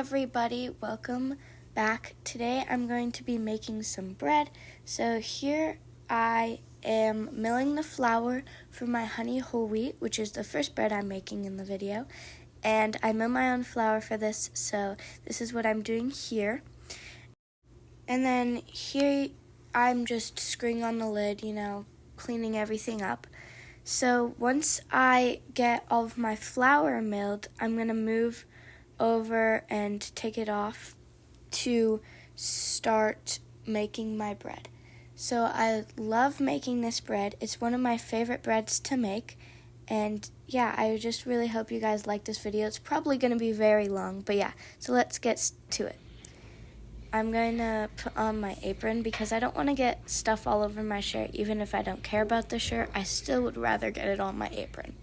everybody, welcome back. Today I'm going to be making some bread. So here I am milling the flour for my honey whole wheat, which is the first bread I'm making in the video. And I mill my own flour for this, so this is what I'm doing here. And then here I'm just screwing on the lid, cleaning everything up. So once I get all of my flour milled, I'm going to move over and take it off to start making my bread. So I love making this bread. It's one of my favorite breads to make. And yeah, I just really hope you guys like this video. It's probably going to be very long, but yeah, so let's get to it. I'm going to put on my apron because I don't want to get stuff all over my shirt. Even if I don't care about the shirt, I still would rather get it on my apron.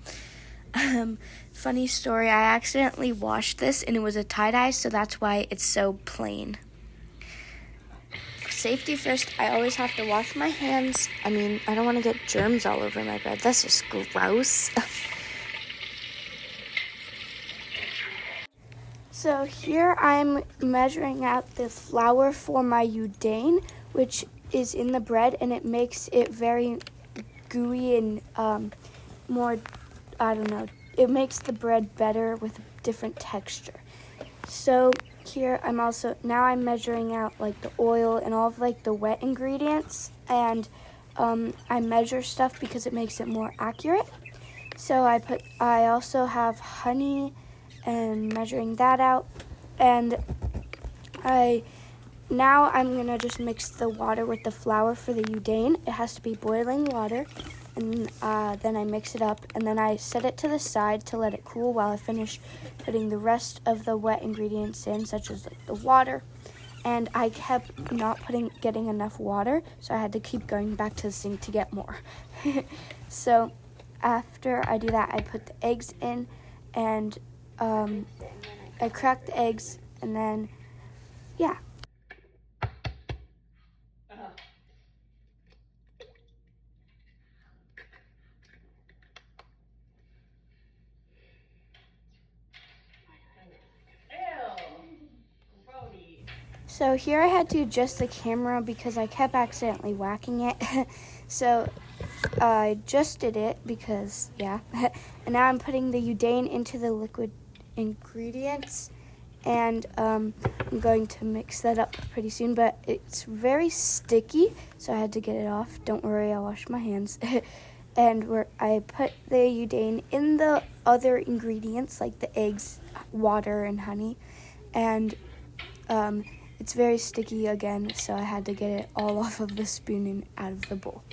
Funny story, I accidentally washed this and it was a tie-dye, so that's why it's so plain. Safety first, I always have to wash my hands. I don't want to get germs all over my bread. That's just gross. So here I'm measuring out the flour for my udane, which is in the bread, and it makes it very gooey and more, it makes the bread better with a different texture. So here I'm measuring out like the oil and all of like the wet ingredients, and I measure stuff because it makes it more accurate. So I also have honey and measuring that out, and I'm gonna just mix the water with the flour for the udane. It has to be boiling water, and then I mix it up, and then I set it to the side to let it cool while I finish putting the rest of the wet ingredients in, such as like the water. And I kept not getting enough water, so I had to keep going back to the sink to get more. So after I do that, I put the eggs in, and I crack the eggs, and then, yeah. So here I had to adjust the camera because I kept accidentally whacking it. So I adjusted it because, yeah. And now I'm putting the udane into the liquid ingredients, and I'm going to mix that up pretty soon, but it's very sticky, so I had to get it off. Don't worry, I washed my hands. And I put the udane in the other ingredients, like the eggs, water, and honey, and it's very sticky again, so I had to get it all off of the spoon and out of the bowl.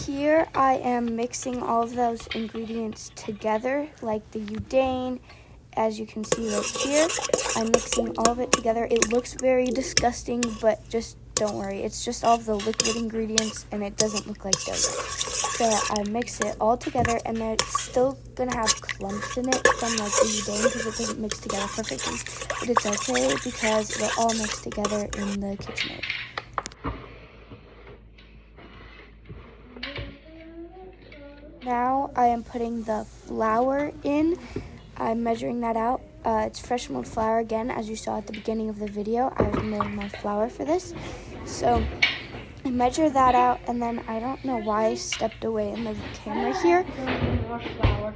Here I am mixing all of those ingredients together, like the udane. As you can see right here, I'm mixing all of it together. It looks very disgusting, but just don't worry. It's just all of the liquid ingredients, and it doesn't look like dough. So I mix it all together, and then it's still gonna have clumps in it from like the udane because it doesn't mix together perfectly. But it's okay because it'll all mix together in the KitchenAid. Now I am putting the flour in. I'm measuring that out. It's fresh milled flour again, as you saw at the beginning of the video. I was milling my flour for this. So I measure that out, and then I don't know why I stepped away in the camera here. More flour.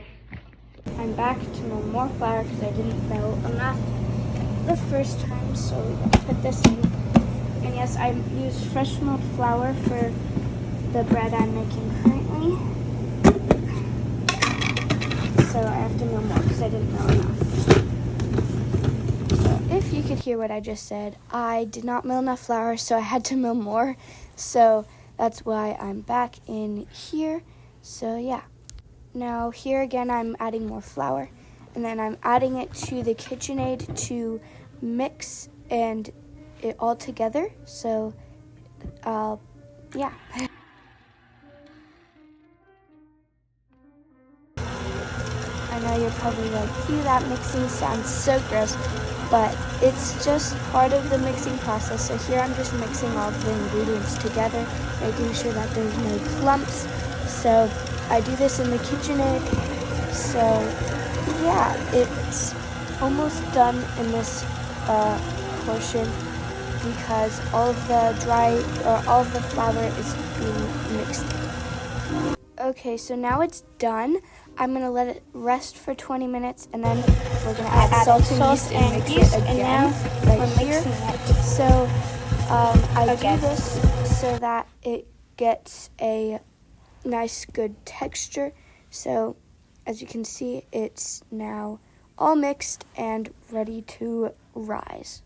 I'm back to mill more flour because I didn't mill enough the first time, so I put this in. And yes, I use fresh milled flour for the bread I'm making currently. So I have to mill more because I didn't mill enough. So if you could hear what I just said, I did not mill enough flour, so I had to mill more. So that's why I'm back in here. So yeah. Now here again, I'm adding more flour, and then I'm adding it to the KitchenAid to mix and it all together. So yeah. I know you're probably like, ew, that mixing sounds so gross, but it's just part of the mixing process. So here I'm just mixing all of the ingredients together, making sure that there's no clumps. So I do this in the KitchenAid. So yeah, it's almost done in this portion because all of the flour is being mixed in. Okay, so now it's done. I'm gonna let it rest for 20 minutes, and then we're gonna add salt and yeast and mix it again, right here. So I do this so that it gets a nice, good texture. So as you can see, it's now all mixed and ready to rise.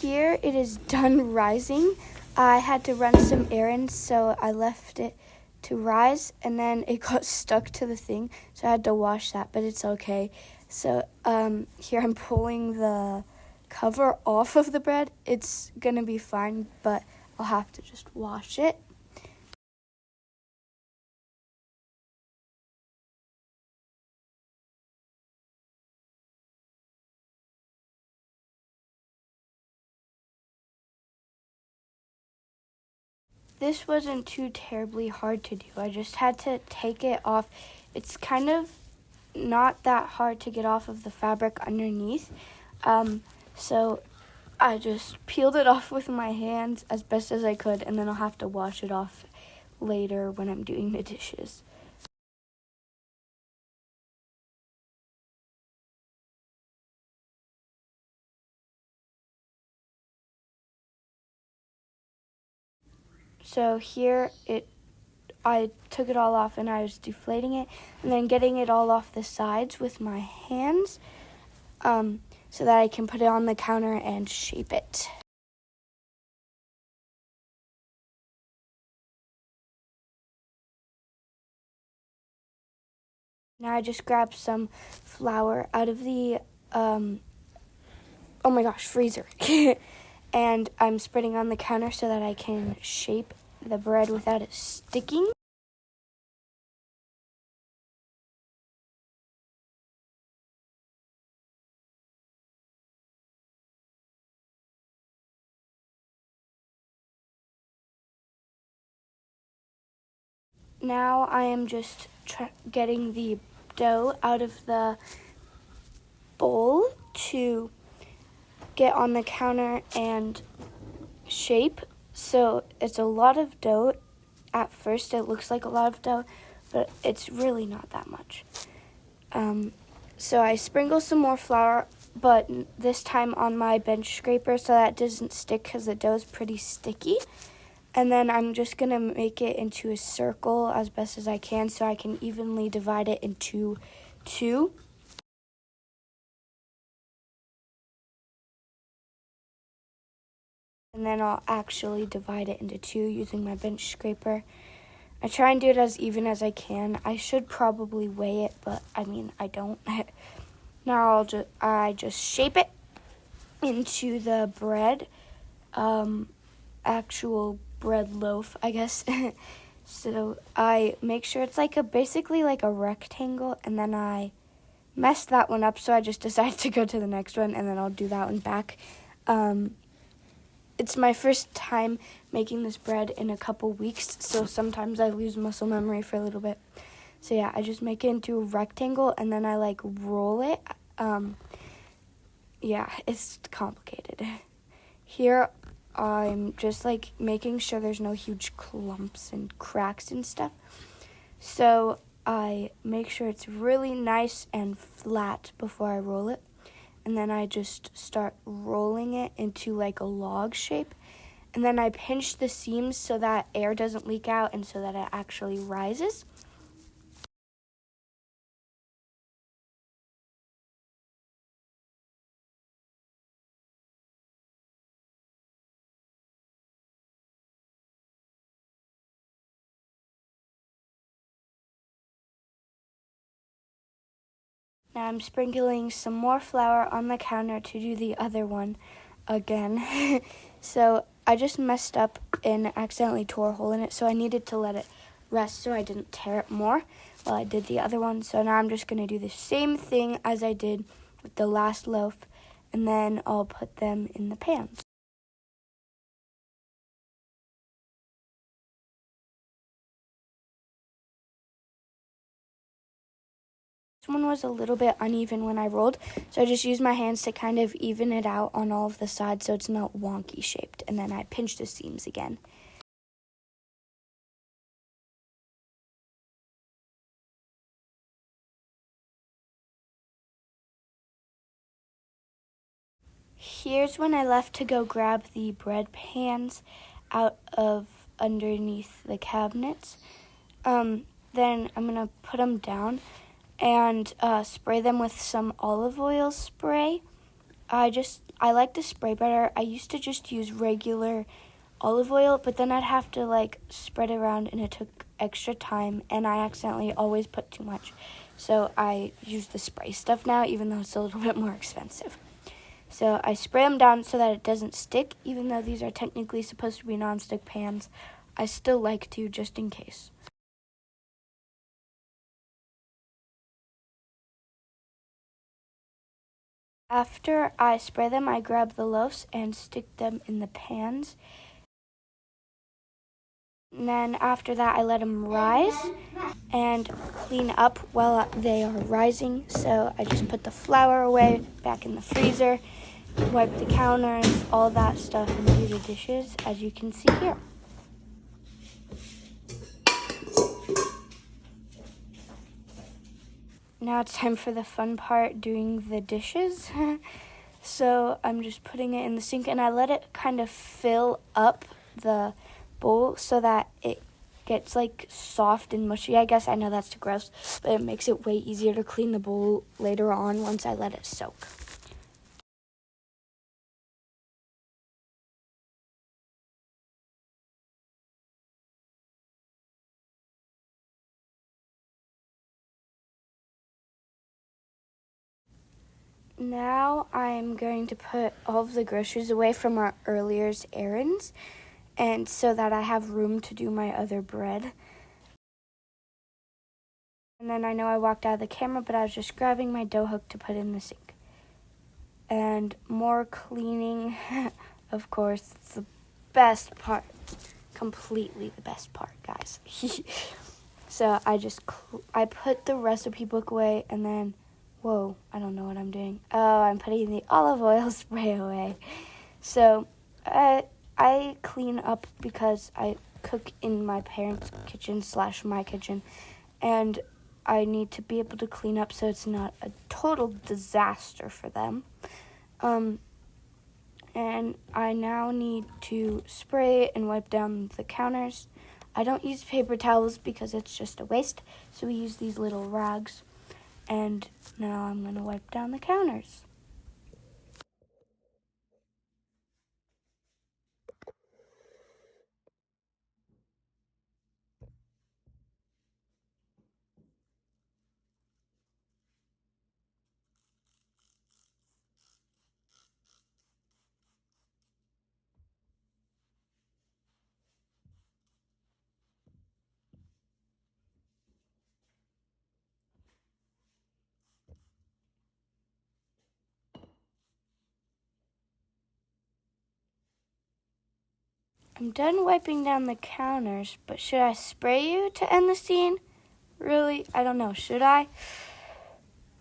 Here it is done rising. I had to run some errands, so I left it to rise, and then it got stuck to the thing, so I had to wash that, but it's okay. So here I'm pulling the cover off of the bread. It's gonna be fine, but I'll have to just wash it. This wasn't too terribly hard to do. I just had to take it off. It's kind of not that hard to get off of the fabric underneath. So I just peeled it off with my hands as best as I could, and then I'll have to wash it off later when I'm doing the dishes. So here I took it all off and I was deflating it and then getting it all off the sides with my hands so that I can put it on the counter and shape it. Now I just grabbed some flour out of the, oh my gosh, freezer. And I'm spreading on the counter so that I can shape the bread without it sticking. Now I am just getting the dough out of the bowl to get on the counter and shape. So it's a lot of dough. At first it looks like a lot of dough, but it's really not that much. So I sprinkle some more flour, but this time on my bench scraper so that it doesn't stick because the dough is pretty sticky. And then I'm just gonna make it into a circle as best as I can so I can evenly divide it into two. And then I'll actually divide it into two using my bench scraper. I try and do it as even as I can. I should probably weigh it, but I mean, I don't. Now I just shape it into the bread, actual bread loaf, I guess. So I make sure it's like basically like a rectangle, and then I messed that one up, so I just decided to go to the next one, and then I'll do that one back. It's my first time making this bread in a couple weeks, so sometimes I lose muscle memory for a little bit. So yeah, I just make it into a rectangle, and then I like roll it. Yeah, it's complicated. Here, I'm just like making sure there's no huge clumps and cracks and stuff. So I make sure it's really nice and flat before I roll it. And then I just start rolling it into like a log shape. And then I pinch the seams so that air doesn't leak out and so that it actually rises. Now I'm sprinkling some more flour on the counter to do the other one again. So I just messed up and accidentally tore a hole in it, so I needed to let it rest so I didn't tear it more while I did the other one. So now I'm just going to do the same thing as I did with the last loaf, and then I'll put them in the pans. This one was a little bit uneven when I rolled, so I just used my hands to kind of even it out on all of the sides so it's not wonky shaped, and then I pinched the seams again. Here's when I left to go grab the bread pans out of underneath the cabinets. Then I'm going to put them down and spray them with some olive oil spray. I like the spray better. I used to just use regular olive oil, but then I'd have to like spread it around and it took extra time and I accidentally always put too much. So I use the spray stuff now, even though it's a little bit more expensive. So I spray them down so that it doesn't stick, even though these are technically supposed to be nonstick pans. I still like to, just in case. After I spray them, I grab the loaves and stick them in the pans. And then after that, I let them rise and clean up while they are rising. So I just put the flour away back in the freezer, wipe the counters, all that stuff, and do the dishes, as you can see here. Now it's time for the fun part, doing the dishes. So I'm just putting it in the sink and I let it kind of fill up the bowl so that it gets like soft and mushy. I guess I know that's too gross, but it makes it way easier to clean the bowl later on once I let it soak. Now I'm going to put all of the groceries away from our earlier's errands, and so that I have room to do my other bread. And then I know I walked out of the camera, but I was just grabbing my dough hook to put in the sink. And more cleaning, of course, it's the best part. Completely the best part, guys. So I put the recipe book away, and then, whoa, I don't know what I'm doing. Oh, I'm putting the olive oil spray away. So I clean up because I cook in my parents' kitchen / my kitchen, and I need to be able to clean up so it's not a total disaster for them. And I now need to spray and wipe down the counters. I don't use paper towels because it's just a waste, so we use these little rags. And now I'm going to wipe down the counters. I'm done wiping down the counters, but should I spray you to end the scene? Really? I don't know. Should I?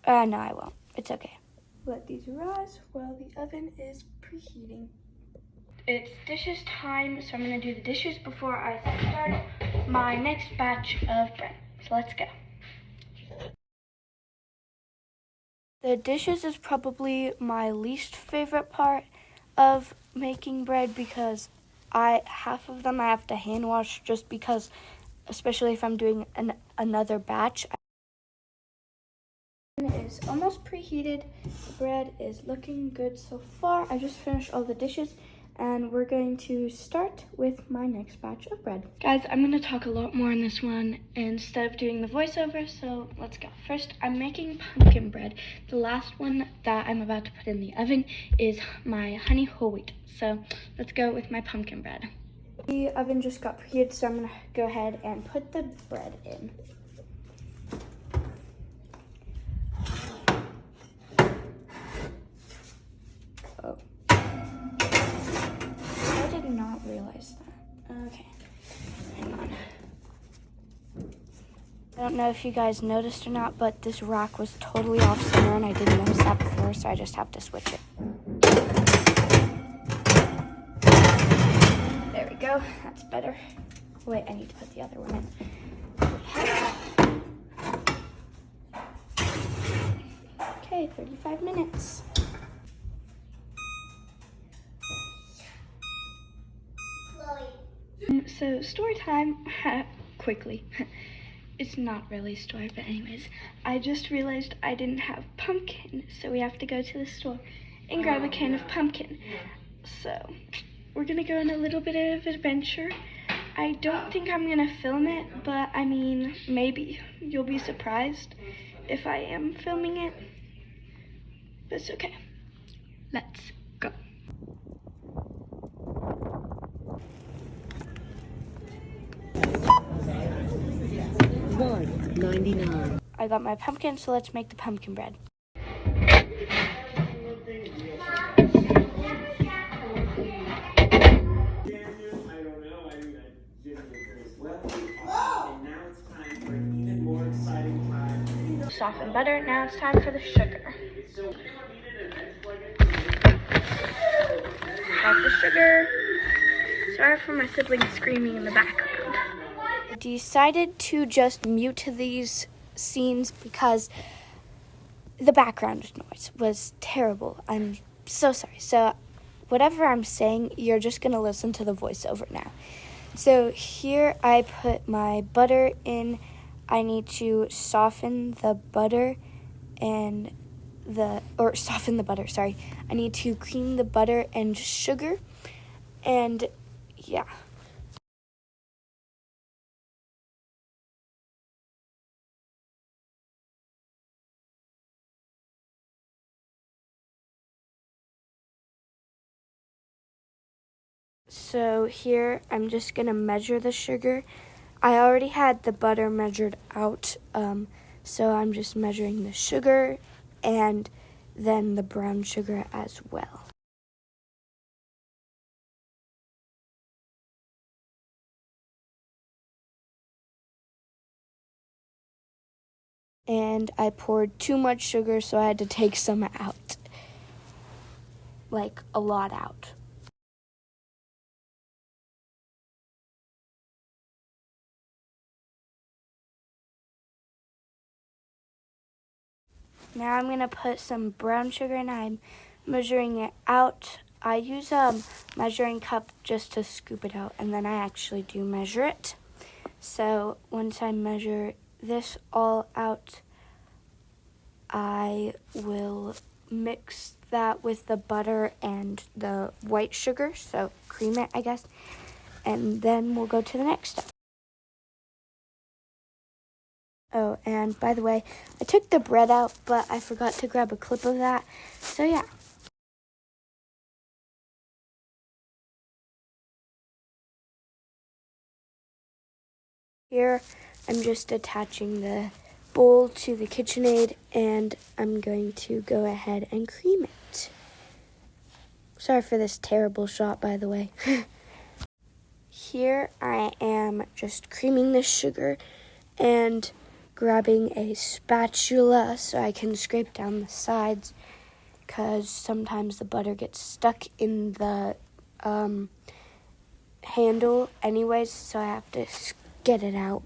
No, I won't. It's okay. Let these rise while the oven is preheating. It's dishes time, so I'm going to do the dishes before I start my next batch of bread. So let's go. The dishes is probably my least favorite part of making bread because half of them I have to hand wash just because, especially if I'm doing another batch. It is almost preheated. The bread is looking good so far. I just finished all the dishes. and we're going to start with my next batch of bread. Guys, I'm going to talk a lot more on this one instead of doing the voiceover, so let's go. First, I'm making pumpkin bread. The last one that I'm about to put in the oven is my honey whole wheat. So let's go with my pumpkin bread. The oven just got preheated, so I'm going to go ahead and put the bread in. Oh. I did not realize that. Okay, hang on. I don't know if you guys noticed or not, but this rack was totally off center and I didn't notice that before, so I just have to switch it. There we go, that's better. Wait, I need to put the other one in. Okay, 35 minutes. So story time, quickly. It's not really a story, but anyways, I just realized I didn't have pumpkin, so we have to go to the store and grab a can of pumpkin. So we're gonna go on a little bit of adventure. I don't think I'm gonna film it, but I mean, maybe. You'll be surprised if I am filming it, but it's okay. Let's go. $1.99. I got my pumpkin, so let's make the pumpkin bread. Soften butter, now it's time for the sugar. Got the sugar. Sorry for my siblings screaming in the background. I decided to just mute these scenes because the background noise was terrible. I'm so sorry. So whatever I'm saying, you're just going to listen to the voiceover now. So here I put my butter in. I need to soften the butter soften the butter, sorry. I need to cream the butter and sugar, and yeah. So here I'm just gonna measure the sugar. I already had the butter measured out, so I'm just measuring the sugar and then the brown sugar as well. And I poured too much sugar, so I had to take some out. Like, a lot out. Now I'm gonna put some brown sugar and I'm measuring it out. I use a measuring cup just to scoop it out, and then I actually do measure it. So once I measure this all out, I will mix that with the butter and the white sugar, so cream it, I guess, and then we'll go to the next step. Oh, and by the way, I took the bread out, but I forgot to grab a clip of that, so yeah. Here, I'm just attaching the bowl to the KitchenAid, and I'm going to go ahead and cream it. Sorry for this terrible shot, by the way. Here I am just creaming the sugar and grabbing a spatula so I can scrape down the sides, because sometimes the butter gets stuck in the handle anyways, so I have to get it out.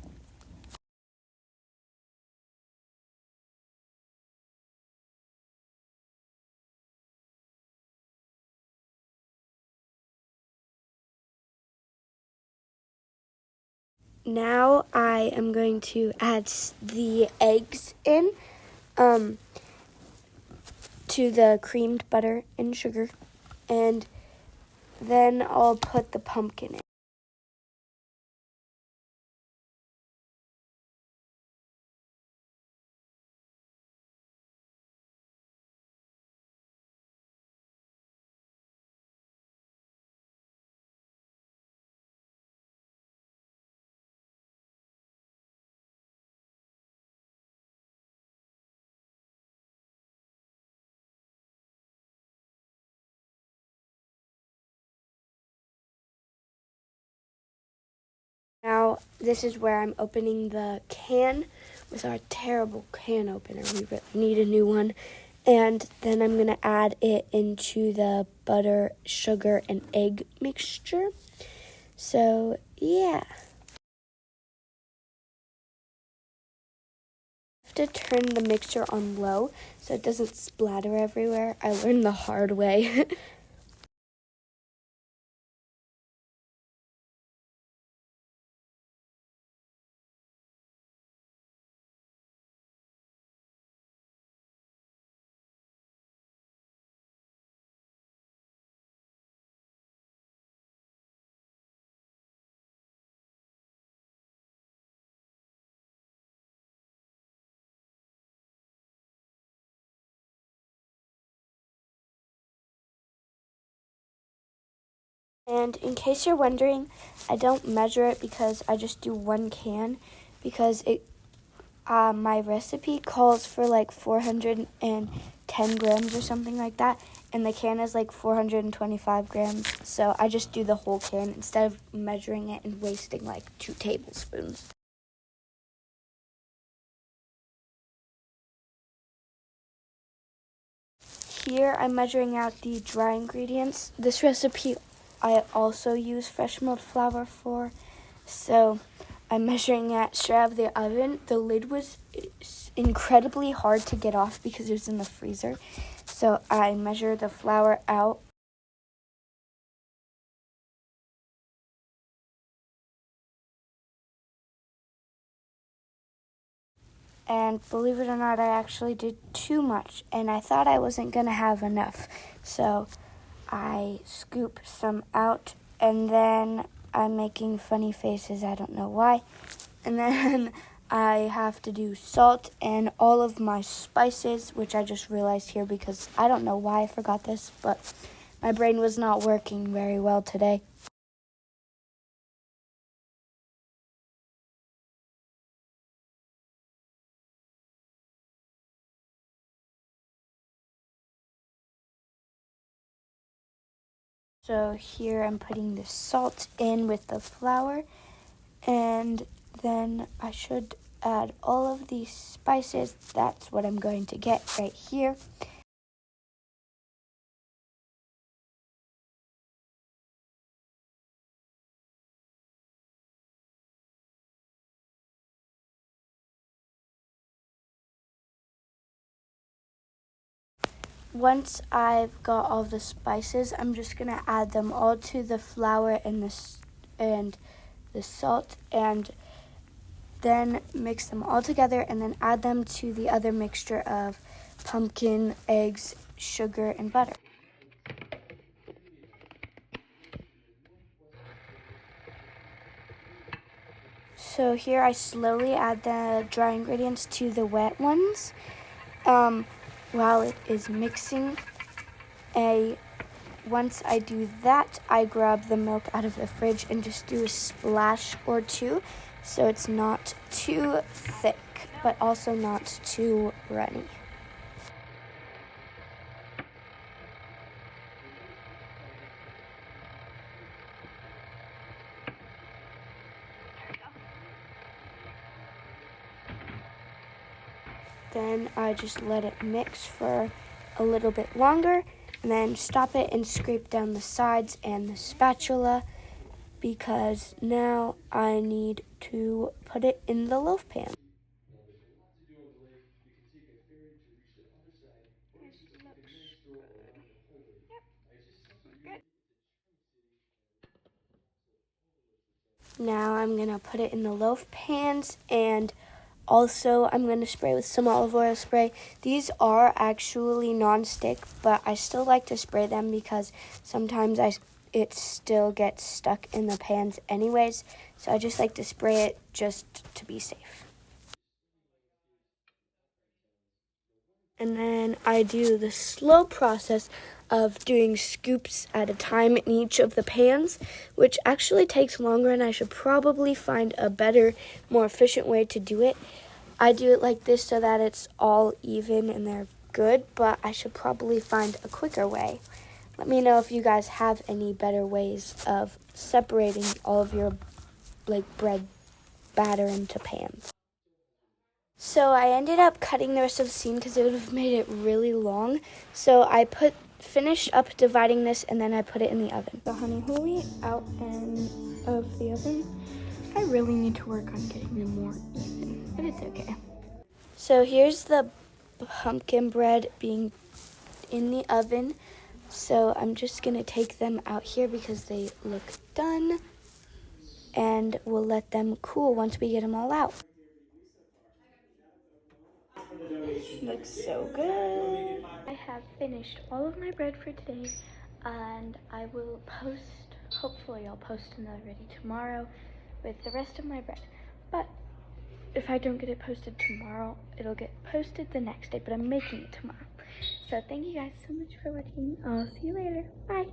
Now I am going to add the eggs in to the creamed butter and sugar, and Then I'll put the pumpkin in. Now, this is where I'm opening the can with our terrible can opener. We really need a new one. And then I'm going to add it into the butter, sugar, and egg mixture. So, yeah. I have to turn the mixture on low so it doesn't splatter everywhere. I learned the hard way. And in case you're wondering, I don't measure it because I just do one can because my recipe calls for like 410 grams or something like that, and the can is like 425 grams, so I just do the whole can instead of measuring it and wasting like 2 tablespoons. Here I'm measuring out the dry ingredients. This recipe I also use fresh milled flour for, so I'm measuring it straight out of the oven. The lid was incredibly hard to get off because it was in the freezer, so I measure the flour out. And believe it or not, I actually did too much, and I thought I wasn't going to have enough. So I scoop some out, and then I'm making funny faces. I don't know why. And then I have to do salt and all of my spices, which I just realized here because I don't know why I forgot this, but my brain was not working very well today. So here I'm putting the salt in with the flour, and then I should add all of these spices. That's what I'm going to get right here. Once I've got all the spices, I'm just going to add them all to the flour and the salt, and then mix them all together, and then add them to the other mixture of pumpkin, eggs, sugar, and butter. So here I slowly add the dry ingredients to the wet ones while it is mixing. Once I do that, I grab the milk out of the fridge and just do a splash or two so it's not too thick, but also not too runny. Then I just let it mix for a little bit longer and then stop it and scrape down the sides and the spatula because now I need to put it in the loaf pan. Now I'm going to put it in the loaf pans, and also I'm going to spray with some olive oil spray. These are actually non-stick, but I still like to spray them because sometimes it still gets stuck in the pans anyways. So I just like to spray it just to be safe. And then I do the slow process of doing scoops at a time in each of the pans, which actually takes longer, and I should probably find a better, more efficient way to do it. I do it like this so that it's all even and they're good, but I should probably find a quicker way. Let me know if you guys have any better ways of separating all of your bread batter into pans. So I ended up cutting the rest of the scene because it would have made it really long. So I finished up dividing this, and then I put it in the oven. The honey whole wheat out of the oven. I really need to work on getting them more even, but it's okay. So here's the pumpkin bread being in the oven. So I'm just gonna take them out here because they look done, and we'll let them cool once we get them all out. Looks so good. I have finished all of my bread for today, and I will post, hopefully I'll post another video tomorrow with the rest of my bread. But if I don't get it posted tomorrow, it'll get posted the next day, but I'm making it tomorrow. So thank you guys so much for watching. I'll see you later. Bye.